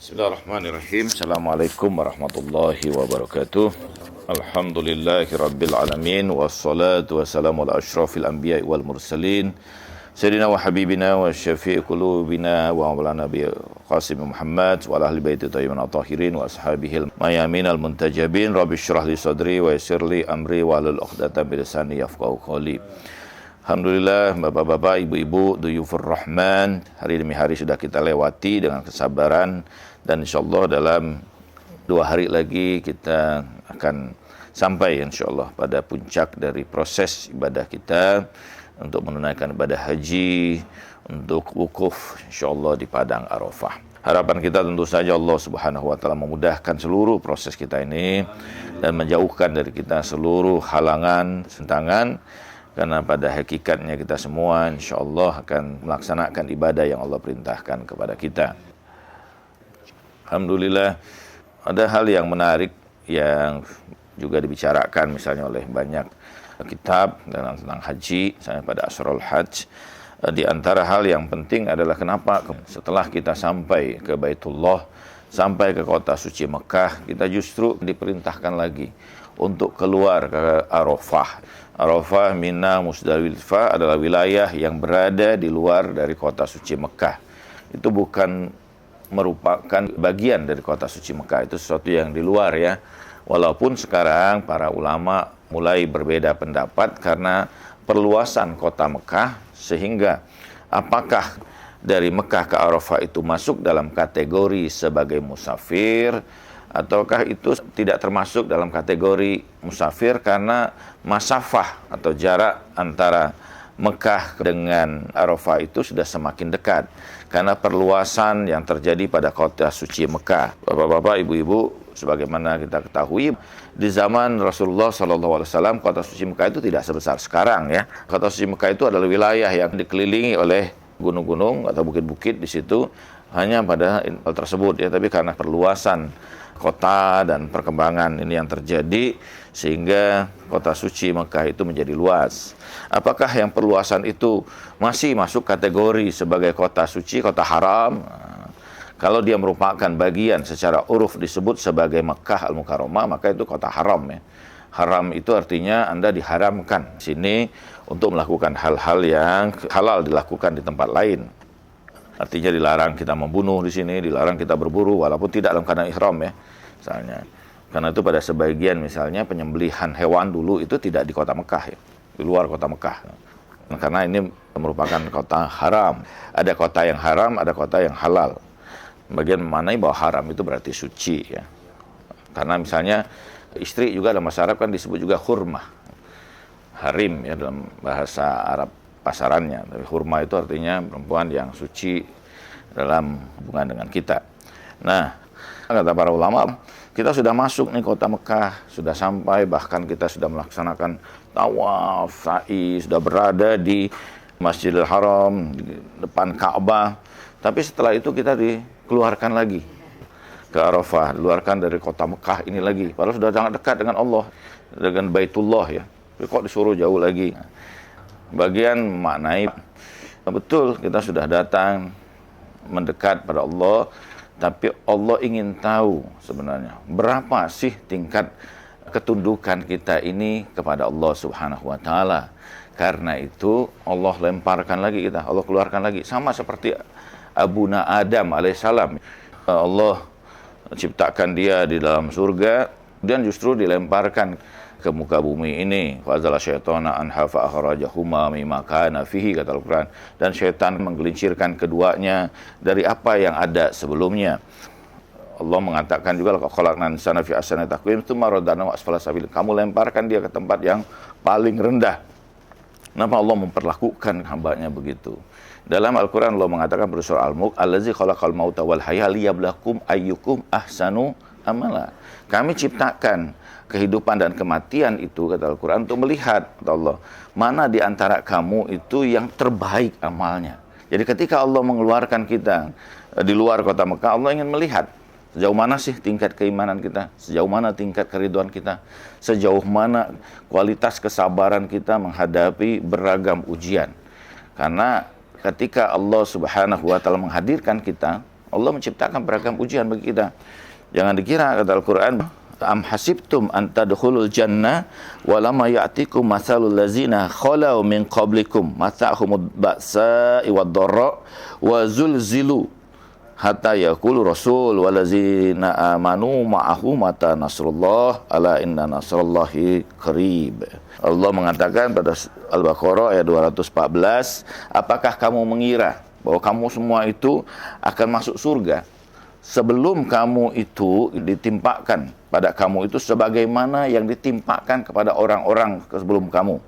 Bismillahirrahmanirrahim. Assalamualaikum warahmatullahi wabarakatuh. Alhamdulillahi rabbil alamin. Wassalatu wassalamu ala ashrafil anbiya wal mursalin Sayyidina wa habibina wa syafi'i qulubina wa maulana bi Qasim Muhammad wa ala ahli baiti thayyibin at-tahirin wa ashabihil mayamin al-muntajabin. Rabbi shrah li sadri wa yassir li amri wa hlul 'uqdatam min lisani yafqahu qawli. Alhamdulillah, bapak-bapak, ibu-ibu, duyufur rahman, hari demi hari sudah kita lewati dengan kesabaran, dan insyaallah dalam 2 hari lagi kita akan sampai insyaallah pada puncak dari proses ibadah kita untuk menunaikan ibadah haji, untuk wukuf insyaallah di padang Arafah. Harapan kita tentu saja Allah Subhanahu wa taala memudahkan seluruh proses kita ini dan menjauhkan dari kita seluruh halangan, rintangan. Karena pada hakikatnya kita semua insyaallah akan melaksanakan ibadah yang Allah perintahkan kepada kita. Alhamdulillah, ada hal yang menarik yang juga dibicarakan misalnya oleh banyak kitab tentang haji, misalnya pada Asrul Hajj. Di antara hal yang penting adalah kenapa setelah kita sampai ke Baitullah, sampai ke kota suci Mekah, kita justru diperintahkan lagi untuk keluar ke Arafah. Arafah, Mina, Musdalifah adalah wilayah yang berada di luar dari kota suci Mekah. Itu bukan merupakan bagian dari kota suci Mekah, itu sesuatu yang di luar ya. Walaupun sekarang para ulama mulai berbeda pendapat karena perluasan kota Mekah, sehingga apakah dari Mekah ke Arafah itu masuk dalam kategori sebagai musafir, ataukah itu tidak termasuk dalam kategori musafir karena masafah atau jarak antara Mekah dengan Arafah itu sudah semakin dekat karena perluasan yang terjadi pada kota suci Mekah. Bapak-bapak, ibu-ibu, sebagaimana kita ketahui di zaman Rasulullah SAW kota suci Mekah itu tidak sebesar sekarang ya. Kota suci Mekah itu adalah wilayah yang dikelilingi oleh gunung-gunung atau bukit-bukit di situ hanya pada hal tersebut ya, tapi karena perluasan kota dan perkembangan ini yang terjadi sehingga kota suci Mekah itu menjadi luas. Apakah yang perluasan itu masih masuk kategori sebagai kota suci, kota haram? Kalau dia merupakan bagian secara uruf disebut sebagai Mekah Al-Mukarramah, maka itu kota haram ya. Haram itu artinya Anda diharamkan sini untuk melakukan hal-hal yang halal dilakukan di tempat lain. Artinya dilarang kita membunuh di sini, dilarang kita berburu walaupun tidak dalam keadaan ihram ya. Misalnya. Karena itu pada sebagian misalnya penyembelihan hewan dulu itu tidak di kota Mekah ya, di luar kota Mekah. Karena ini merupakan kota haram. Ada kota yang haram, ada kota yang halal. Bagian memanai bahwa haram itu berarti suci ya. Karena misalnya istri juga dalam bahasa Arab kan disebut juga hurmah. Harim ya dalam bahasa Arab pasarannya, tapi hurma itu artinya perempuan yang suci dalam hubungan dengan kita. Nah, kata para ulama, kita sudah masuk nih kota Mekah, sudah sampai, bahkan kita sudah melaksanakan tawaf, sa'i, sudah berada di Masjidil Haram, di depan Ka'bah. Tapi setelah itu kita dikeluarkan lagi ke Arafah, dikeluarkan dari kota Mekah ini lagi. Padahal sudah sangat dekat dengan Allah, dengan Baitullah ya. Tapi kok disuruh jauh lagi? Bagian maknai betul kita sudah datang mendekat pada Allah, tapi Allah ingin tahu sebenarnya berapa sih tingkat ketundukan kita ini kepada Allah Subhanahu wa taala. Karena itu Allah lemparkan lagi kita, Allah keluarkan lagi, sama seperti Abuna Adam alaihissalam. Allah ciptakan dia di dalam surga dan justru dilemparkan ke muka bumi ini. Fazala syaitana anha fa akhrajahuma mimma kana fihi, kata Al-Qur'an, dan syaitan menggelincirkan keduanya dari apa yang ada sebelumnya. Allah mengatakan juga khalaqna insana fi ahsani taqwim tsumma radadnahu asfala sabil, kamu lemparkan dia ke tempat yang paling rendah. Kenapa Allah memperlakukan hambanya begitu? Dalam Al-Qur'an Allah mengatakan pada surah Al-Mulk, allazi khalaqal mauta wal hayya liyabluwakum ayyukum ahsanu amala. Kami ciptakan kehidupan dan kematian itu, kata Al-Quran, untuk melihat, kata Allah, mana di antara kamu itu yang terbaik amalnya. Jadi ketika Allah mengeluarkan kita di luar kota Mekah, Allah ingin melihat sejauh mana sih tingkat keimanan kita, sejauh mana tingkat keriduan kita, sejauh mana kualitas kesabaran kita menghadapi beragam ujian. Karena ketika Allah Subhanahu wa taala menghadirkan kita, Allah menciptakan beragam ujian bagi kita. Jangan dikira, kata Al-Quran, am hasibtum an tadkhulul jannah wa lam ya'tikum mathalul ladzina khalau min qablikum matsahumud ba'sa'i wad dharra wa zulzilu hatta yaqulu rasul walazina amanu ma'ahu mata nasrullah ala inna nasrullahi qarib. Allah mengatakan pada Al-Baqarah ayat 214, apakah kamu mengira bahwa kamu semua itu akan masuk surga sebelum kamu itu ditimpakan pada kamu itu sebagaimana yang ditimpakan kepada orang-orang sebelum kamu.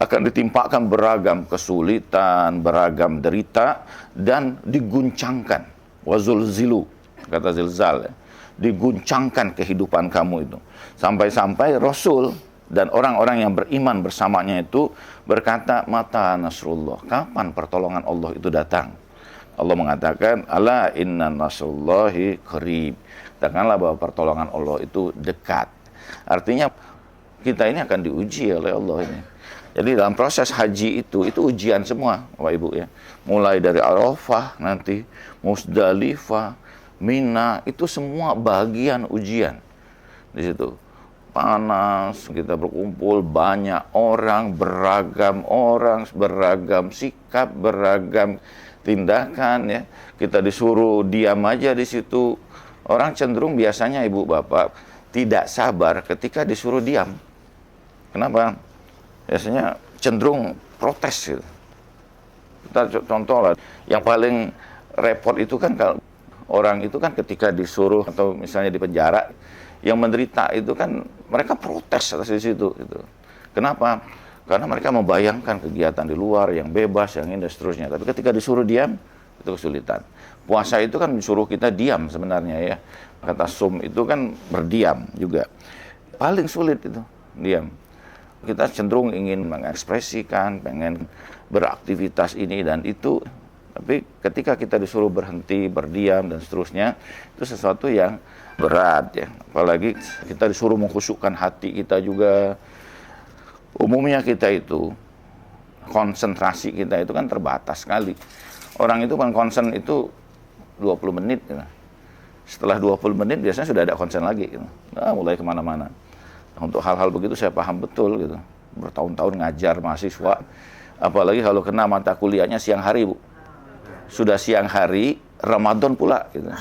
Akan ditimpakan beragam kesulitan, beragam derita, dan diguncangkan. Wazulzilu, kata zilzal, diguncangkan kehidupan kamu itu. Sampai-sampai Rasul dan orang-orang yang beriman bersamanya itu berkata, mata nasrullah, kapan pertolongan Allah itu datang? Allah mengatakan, ala inna nasrullahi qarib. Katakanlah bahwa pertolongan Allah itu dekat. Artinya kita ini akan diuji oleh Allah ini. Jadi dalam proses haji itu ujian semua, Bapak Ibu ya. Mulai dari Arafah nanti, Musdalifah, Mina, itu semua bagian ujian. Di situ panas, kita berkumpul banyak orang, beragam sikap, beragam tindakan ya. Kita disuruh diam aja di situ. Orang cenderung biasanya ibu bapak tidak sabar ketika disuruh diam. Kenapa? Biasanya cenderung protes gitu. Kita contoh lah, yang paling repot itu kan kalau orang itu kan ketika disuruh atau misalnya di penjara, yang menderita itu kan mereka protes atas di situ gitu. Kenapa? Karena mereka membayangkan kegiatan di luar yang bebas, yang ini dan seterusnya. Tapi ketika disuruh diam, itu kesulitan. Puasa itu kan disuruh kita diam sebenarnya ya. Kata sum itu kan berdiam juga. Paling sulit itu, diam. Kita cenderung ingin mengekspresikan, pengen beraktivitas ini dan itu. Tapi ketika kita disuruh berhenti, berdiam dan seterusnya, itu sesuatu yang berat ya. Apalagi kita disuruh mengkhusyukkan hati kita juga. Umumnya kita itu, konsentrasi kita itu kan terbatas sekali. Orang itu kan konsen itu 20 menit. Gitu. Setelah 20 menit biasanya sudah ada konsen lagi. Gitu. Nah, mulai kemana-mana. Untuk hal-hal begitu saya paham betul. Gitu. Bertahun-tahun ngajar mahasiswa. Apalagi kalau kena mata kuliahnya siang hari, Bu. Sudah siang hari, Ramadan pula. Gitu.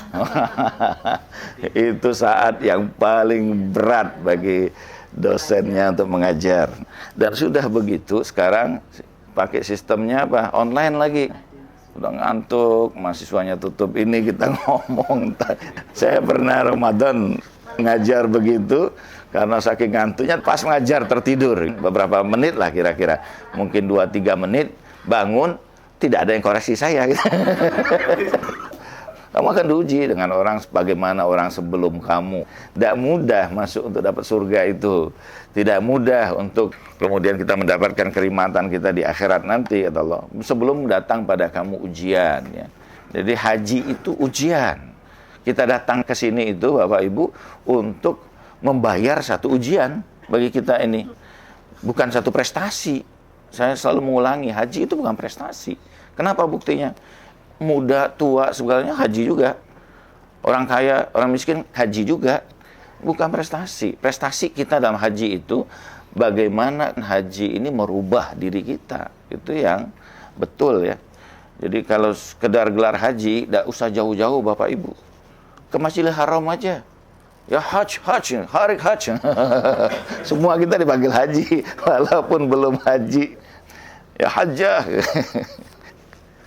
Itu saat yang paling berat bagi dosennya untuk mengajar. Dan sudah begitu sekarang pakai sistemnya apa? Online lagi. Udah ngantuk, mahasiswanya tutup ini kita ngomong. Saya pernah Ramadan ngajar begitu karena saking ngantuknya pas ngajar tertidur. Beberapa menit lah kira-kira. Mungkin 2-3 menit bangun, tidak ada yang koreksi saya. Kamu akan diuji dengan orang sebagaimana orang sebelum kamu. Tidak mudah masuk untuk dapat surga itu. Tidak mudah untuk kemudian kita mendapatkan kenikmatan kita di akhirat nanti, kata Allah. Sebelum datang pada kamu ujian. Ya. Jadi haji itu ujian. Kita datang ke sini itu, Bapak Ibu, untuk membayar satu ujian bagi kita ini. Bukan satu prestasi. Saya selalu mengulangi, haji itu bukan prestasi. Kenapa buktinya? Muda, tua, segalanya haji juga. Orang kaya, orang miskin haji juga. Bukan prestasi. Prestasi kita dalam haji itu bagaimana haji ini merubah diri kita. Itu yang betul ya. Jadi kalau sekedar gelar haji, tidak usah jauh-jauh Bapak Ibu. Ke Masjidil Haram aja. Ya haji, hari haji. Semua kita dipanggil haji, walaupun belum haji. Ya hajjah.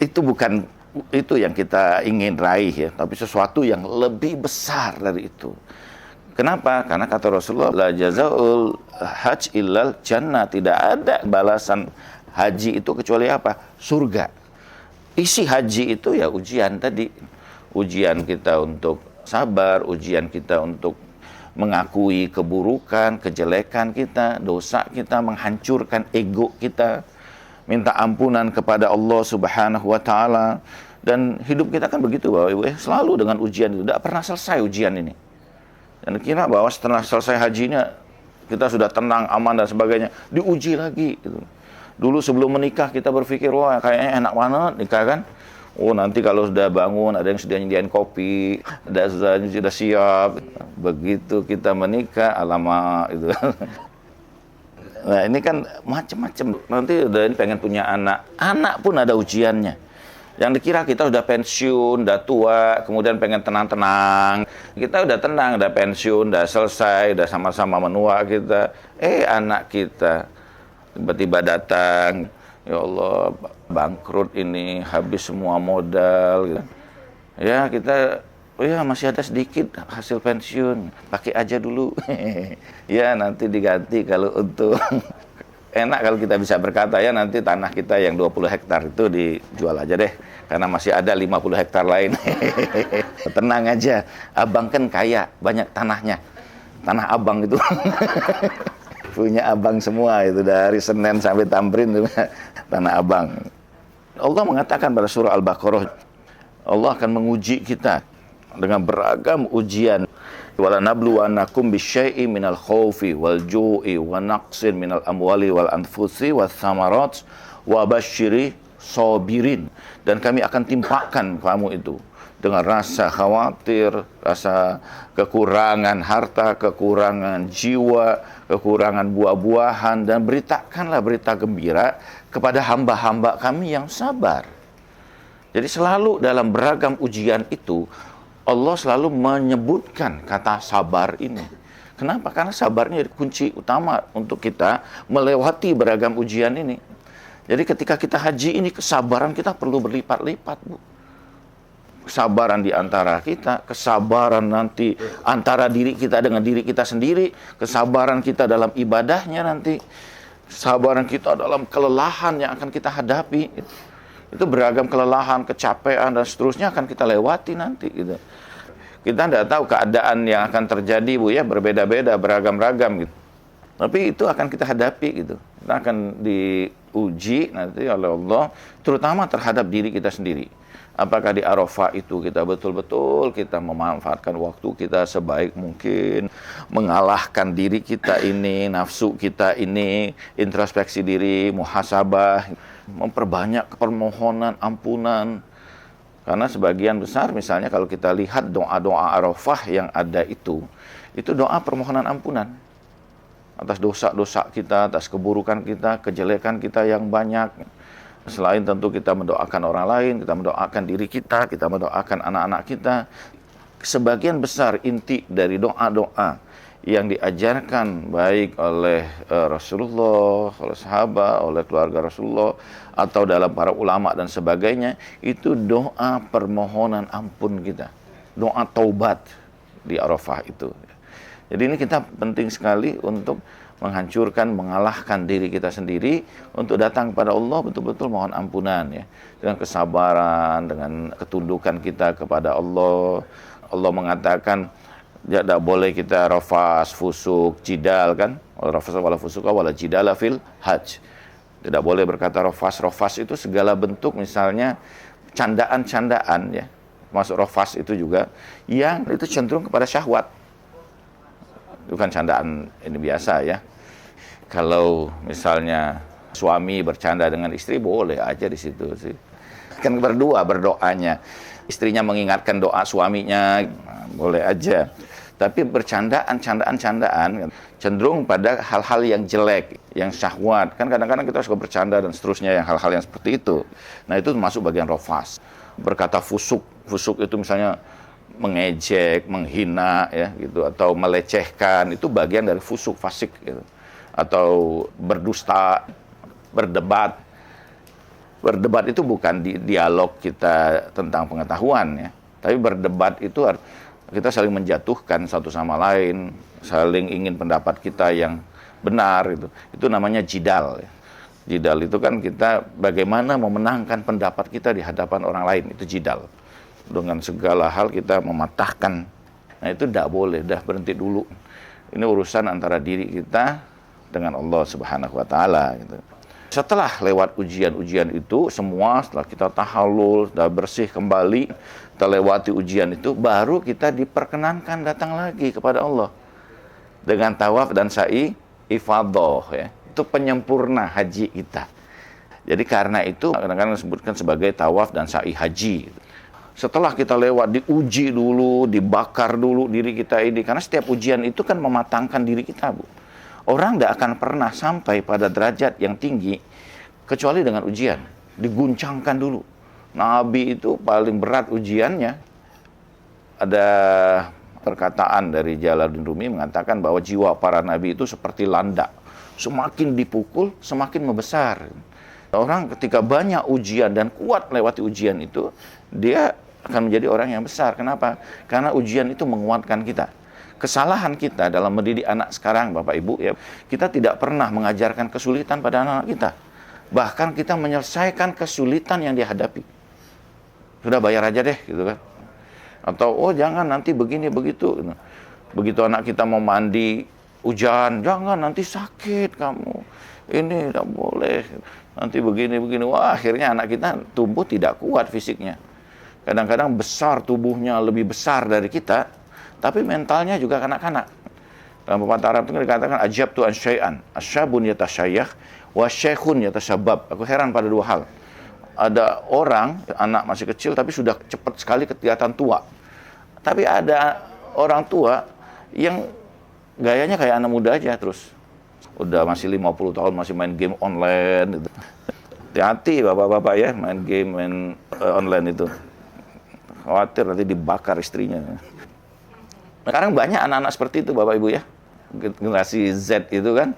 Itu bukan itu yang kita ingin raih ya, tapi sesuatu yang lebih besar dari itu. Kenapa? Karena kata Rasulullah, la jazaul hajj illal jannah, tidak ada balasan haji itu kecuali apa? Surga. Isi haji itu ya ujian tadi. Ujian kita untuk sabar, ujian kita untuk mengakui keburukan, kejelekan kita, dosa kita, menghancurkan ego kita, minta ampunan kepada Allah Subhanahu wa taala. Dan hidup kita kan begitu Bapak Ibu ya, selalu dengan ujian itu, tidak pernah selesai ujian ini. Dan kira bahwa setelah selesai hajinya kita sudah tenang, aman dan sebagainya, diuji lagi gitu. Dulu sebelum menikah kita berpikir wah kayaknya enak banget nikah kan. Oh, nanti kalau sudah bangun ada yang sudah nyediain kopi, ada sudah siap. Begitu kita menikah, alamak itu. Nah, ini kan macam-macam. Nanti udah ini pengen punya anak. Anak pun ada ujiannya. Yang dikira kita udah pensiun, udah tua, kemudian pengen tenang-tenang. Kita udah tenang, udah pensiun, udah selesai, udah sama-sama menua kita. Anak kita tiba-tiba datang. Ya Allah, bangkrut ini, habis semua modal gitu. Ya, kita masih ada sedikit hasil pensiun, pakai aja dulu. Ya, nanti diganti kalau untung. Enak kalau kita bisa berkata, ya nanti tanah kita yang 20 hektar itu dijual aja deh, karena masih ada 50 hektar lain. Tenang aja, abang kan kaya, banyak tanahnya. Tanah abang itu. Punya abang semua itu, dari Senen sampai Tamrin itu tanah abang. Allah mengatakan pada surah Al-Baqarah, Allah akan menguji kita dengan beragam ujian. Wala nabluwannakum bisyai'in minal khaufi wal ju'i wa naqsin minal amwali wal anfusi was samarat wa basyiri sabirin. Dan kami akan timpakan kamu itu dengan rasa khawatir, rasa kekurangan harta, kekurangan jiwa, kekurangan buah-buahan, dan beritakanlah berita gembira kepada hamba-hamba kami yang sabar. Jadi selalu dalam beragam ujian itu, Allah selalu menyebutkan kata sabar ini. Kenapa? Karena sabarnya kunci utama untuk kita melewati beragam ujian ini. Jadi ketika kita haji ini, kesabaran kita perlu berlipat-lipat, Bu. Kesabaran di antara kita, kesabaran nanti antara diri kita dengan diri kita sendiri, kesabaran kita dalam ibadahnya nanti, kesabaran kita dalam kelelahan yang akan kita hadapi. Itu beragam kelelahan, kecapean, dan seterusnya akan kita lewati nanti gitu. Kita tidak tahu keadaan yang akan terjadi, Bu, ya, berbeda-beda, beragam-ragam gitu. Tapi itu akan kita hadapi gitu. Kita akan diuji nanti oleh Allah, terutama terhadap diri kita sendiri. Apakah di Arafah itu kita betul-betul kita memanfaatkan waktu kita sebaik mungkin, mengalahkan diri kita ini, nafsu kita ini, introspeksi diri, muhasabah, memperbanyak permohonan ampunan. Karena sebagian besar misalnya kalau kita lihat doa-doa Arafah yang ada itu doa permohonan ampunan atas dosa-dosa kita, atas keburukan kita, kejelekan kita yang banyak. Selain tentu kita mendoakan orang lain, kita mendoakan diri kita mendoakan anak-anak kita. Sebagian besar inti dari doa-doa yang diajarkan baik oleh Rasulullah, oleh sahabat, oleh keluarga Rasulullah, atau dalam para ulama dan sebagainya, itu doa permohonan ampun kita. Doa taubat di Arafah itu. Jadi ini kita penting sekali untuk menghancurkan, mengalahkan diri kita sendiri untuk datang kepada Allah betul-betul mohon ampunan, ya, dengan kesabaran, dengan ketundukan kita kepada Allah. Allah mengatakan tidak boleh kita rafas, fusuk, jidal, kan? Rafas wala fusuka wala jidala fil hajj. Tidak boleh berkata rafas. Rafas itu segala bentuk misalnya candaan-candaan, ya. Masuk rafas itu juga yang itu cenderung kepada syahwat. Bukan candaan ini biasa, ya. Kalau misalnya suami bercanda dengan istri, boleh aja di situ sih. Kan berdua berdoanya. Istrinya mengingatkan doa suaminya, boleh aja. Tapi candaan cenderung pada hal-hal yang jelek, yang syahwat. Kan kadang-kadang kita suka bercanda dan seterusnya, yang hal-hal yang seperti itu. Nah, itu masuk bagian rafas. Berkata fusuk itu misalnya mengejek, menghina, ya gitu, atau melecehkan, itu bagian dari fusuk, fasik gitu. Atau berdusta, berdebat. Berdebat itu bukan dialog kita tentang pengetahuan, ya, tapi berdebat itu kita saling menjatuhkan satu sama lain, saling ingin pendapat kita yang benar, gitu. Itu namanya jidal, ya. Jidal itu kan kita bagaimana memenangkan pendapat kita di hadapan orang lain, itu jidal. Dengan segala hal kita mematahkan. Nah, itu tidak boleh, dah berhenti dulu. Ini urusan antara diri kita dengan Allah Subhanahu wa taala, gitu. Setelah lewat ujian-ujian itu semua, setelah kita tahallul, sudah bersih kembali, kita lewati ujian itu, baru kita diperkenankan datang lagi kepada Allah dengan tawaf dan sa'i ifadah, ya. Itu penyempurna haji kita. Jadi karena itu kadang-kadang disebutkan sebagai tawaf dan sa'i haji. Setelah kita lewat, diuji dulu, dibakar dulu diri kita ini. Karena setiap ujian itu kan mematangkan diri kita, Bu. Orang tidak akan pernah sampai pada derajat yang tinggi kecuali dengan ujian. Diguncangkan dulu. Nabi itu paling berat ujiannya. Ada perkataan dari Jalaluddin Rumi mengatakan bahwa jiwa para nabi itu seperti landak. Semakin dipukul, semakin membesar. Orang ketika banyak ujian dan kuat melewati ujian itu, dia akan menjadi orang yang besar. Kenapa? Karena ujian itu menguatkan kita. Kesalahan kita dalam mendidik anak sekarang, Bapak Ibu, ya, kita tidak pernah mengajarkan kesulitan pada anak-anak kita. Bahkan kita menyelesaikan kesulitan yang dihadapi. Sudah bayar aja deh, gitu kan. Atau, oh jangan nanti begini, begitu. Begitu anak kita mau mandi, hujan, jangan nanti sakit kamu. Ini tidak boleh. Nanti begini. Wah, akhirnya anak kita tumbuh tidak kuat fisiknya. Kadang-kadang besar tubuhnya, lebih besar dari kita, tapi mentalnya juga kanak-kanak. Dalam pepatah Arab itu dikatakan ajab tu an syai'an, asyabun yatasyayyakh wa syekhun yatashabab. Aku heran pada dua hal. Ada orang, anak masih kecil tapi sudah cepat sekali kelihatan tua. Tapi ada orang tua yang gayanya kayak anak muda aja terus. Udah masih 50 tahun masih main game online gitu. Hati-hati bapak-bapak ya main game online itu. Khawatir nanti dibakar istrinya. Sekarang banyak anak-anak seperti itu Bapak Ibu ya. Generasi Z itu kan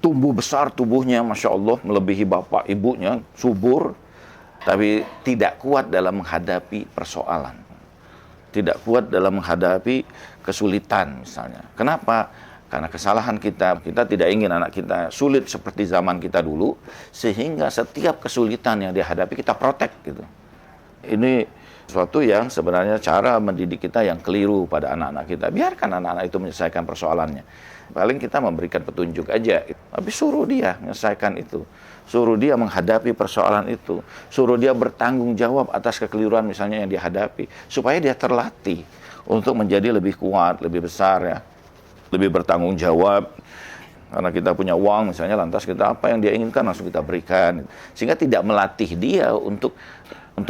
tumbuh besar tubuhnya Masya Allah melebihi bapak ibunya, subur, tapi tidak kuat dalam menghadapi persoalan. Tidak kuat dalam menghadapi kesulitan misalnya. Kenapa? Karena kesalahan kita tidak ingin anak kita sulit seperti zaman kita dulu, sehingga setiap kesulitan yang dihadapi kita protek gitu. Ini sesuatu yang sebenarnya cara mendidik kita yang keliru pada anak-anak kita. Biarkan anak-anak itu menyelesaikan persoalannya. Paling kita memberikan petunjuk aja. Tapi suruh dia menyelesaikan itu. Suruh dia menghadapi persoalan itu. Suruh dia bertanggung jawab atas kekeliruan misalnya yang dihadapi. Supaya dia terlatih untuk menjadi lebih kuat, lebih besar ya. Lebih bertanggung jawab. Karena kita punya uang misalnya, lantas kita apa yang dia inginkan langsung kita berikan. Sehingga tidak melatih dia untuk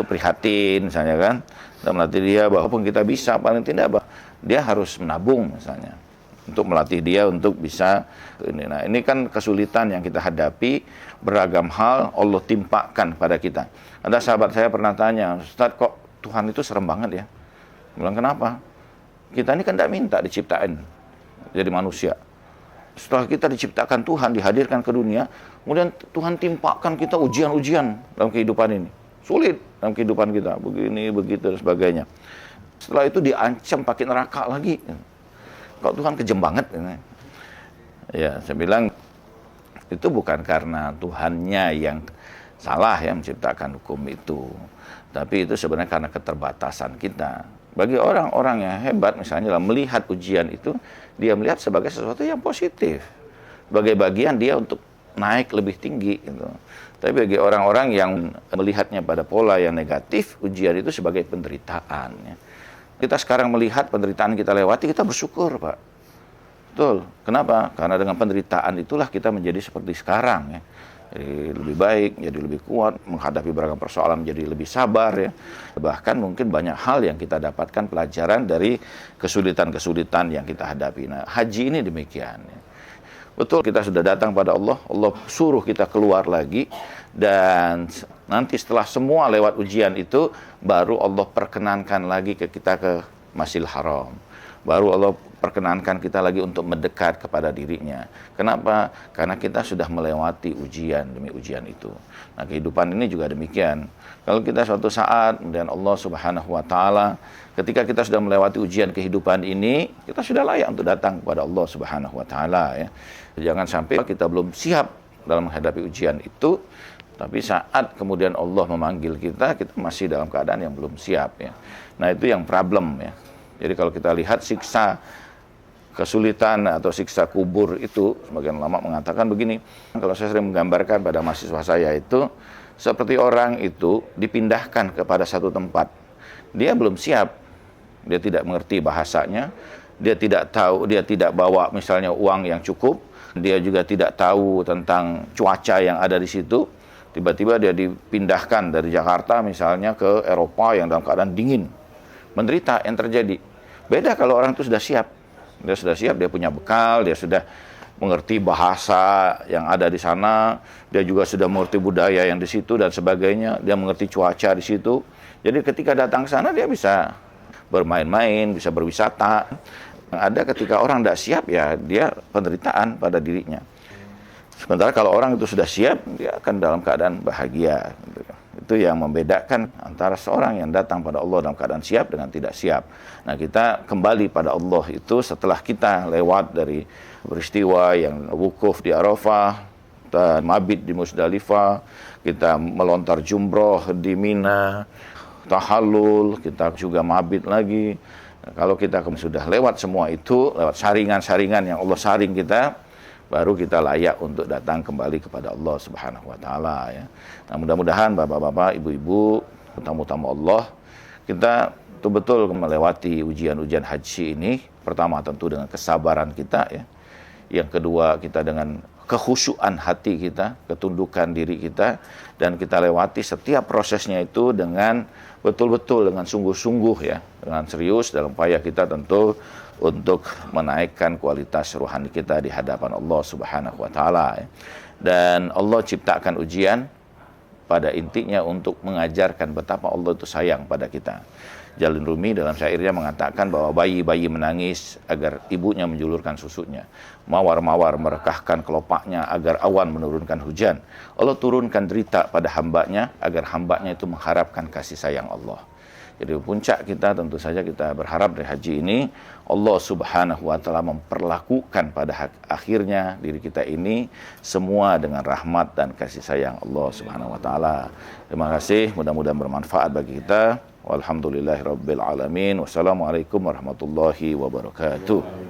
prihatin misalnya kan. Kita melatih dia bahwa kita bisa, paling tidak dia harus menabung misalnya. Untuk melatih dia untuk bisa ini. Nah, ini kan kesulitan yang kita hadapi, beragam hal Allah timpakan pada kita. Ada sahabat saya pernah tanya, Ustaz kok Tuhan itu serem banget ya? Bilang kenapa? Kita ini kan tidak minta diciptain jadi manusia. Setelah kita diciptakan Tuhan, dihadirkan ke dunia, kemudian Tuhan timpakan kita ujian-ujian dalam kehidupan ini. Sulit dalam kehidupan kita, begini, begitu, dan sebagainya. Setelah itu diancam pakai neraka lagi. Kok Tuhan kejem banget? Ya, saya bilang, itu bukan karena Tuhannya yang salah ya menciptakan hukum itu. Tapi itu sebenarnya karena keterbatasan kita. Bagi orang-orang yang hebat misalnya dalam melihat ujian itu, dia melihat sebagai sesuatu yang positif. Sebagai bagian dia untuk naik lebih tinggi gitu. Tapi bagi orang-orang yang melihatnya pada pola yang negatif, ujian itu sebagai penderitaan ya. Kita sekarang melihat penderitaan kita lewati, kita bersyukur, Pak. Betul. Kenapa? Karena dengan penderitaan itulah kita menjadi seperti sekarang ya. Jadi lebih baik, jadi lebih kuat, menghadapi beragam persoalan menjadi lebih sabar ya. Bahkan mungkin banyak hal yang kita dapatkan pelajaran dari kesulitan-kesulitan yang kita hadapi. Nah, haji ini demikian ya. Betul, kita sudah datang pada Allah, Allah suruh kita keluar lagi, dan nanti setelah semua lewat ujian itu, baru Allah perkenankan lagi ke kita ke Masjidil Haram. Baru Allah perkenankan kita lagi untuk mendekat kepada dirinya. Kenapa? Karena kita sudah melewati ujian demi ujian itu. Nah, kehidupan ini juga demikian. Kalau kita suatu saat, kemudian Allah Subhanahu wa Ta'ala, ketika kita sudah melewati ujian kehidupan ini, kita sudah layak untuk datang kepada Allah Subhanahu wa Ta'ala ya. Jangan sampai kita belum siap dalam menghadapi ujian itu, tapi saat kemudian Allah memanggil kita, kita masih dalam keadaan yang belum siap ya. Nah, itu yang problem ya. Jadi kalau kita lihat siksa kesulitan atau siksa kubur itu, sebagian ulama mengatakan begini, kalau saya sering menggambarkan pada mahasiswa saya itu, seperti orang itu dipindahkan kepada satu tempat. Dia belum siap, dia tidak mengerti bahasanya, dia tidak tahu, dia tidak bawa misalnya uang yang cukup, dia juga tidak tahu tentang cuaca yang ada di situ, Tiba-tiba dia dipindahkan dari Jakarta misalnya ke Eropa yang dalam keadaan dingin. Menderita yang terjadi. Beda kalau orang itu sudah siap. Dia sudah siap, dia punya bekal, dia sudah mengerti bahasa yang ada di sana, dia juga sudah mengerti budaya yang di situ dan sebagainya, dia mengerti cuaca di situ. Jadi ketika datang ke sana dia bisa bermain-main, bisa berwisata. Yang ada ketika orang tidak siap, ya dia penderitaan pada dirinya. Sementara kalau orang itu sudah siap, dia akan dalam keadaan bahagia. Itu yang membedakan antara seorang yang datang pada Allah dalam keadaan siap dengan tidak siap. Nah, kita kembali pada Allah itu setelah kita lewat dari peristiwa yang wukuf di Arafah, kita mabit di Musdalifah, kita melontar jumroh di Mina, tahallul, kita juga mabit lagi. Nah, kalau kita sudah lewat semua itu, lewat saringan-saringan yang Allah saring kita, baru kita layak untuk datang kembali kepada Allah Subhanahu wa taala ya. Nah, mudah-mudahan Bapak-bapak, Ibu-ibu, tamu-tamu Allah, kita betul-betul melewati ujian-ujian haji ini. Pertama tentu dengan kesabaran kita ya. Yang kedua kita dengan kekhusyuan hati kita, ketundukan diri kita, dan kita lewati setiap prosesnya itu dengan betul-betul, dengan sungguh-sungguh ya, dengan serius dalam upaya kita tentu untuk menaikkan kualitas rohani kita di hadapan Allah Subhanahu wa taala ya. Dan Allah ciptakan ujian pada intinya untuk mengajarkan betapa Allah itu sayang pada kita. Jalil Rumi dalam syairnya mengatakan bahwa bayi-bayi menangis agar ibunya menjulurkan susunya. Mawar-mawar merekahkan kelopaknya agar awan menurunkan hujan. Allah turunkan derita pada hambanya agar hambanya itu mengharapkan kasih sayang Allah. Jadi puncak kita tentu saja kita berharap dari haji ini Allah Subhanahu wa taala memperlakukan pada akhirnya diri kita ini semua dengan rahmat dan kasih sayang Allah Subhanahu wa taala. Terima kasih, mudah-mudahan bermanfaat bagi kita. Walhamdulillahirabbil alamin. Wassalamualaikum warahmatullahi wabarakatuh.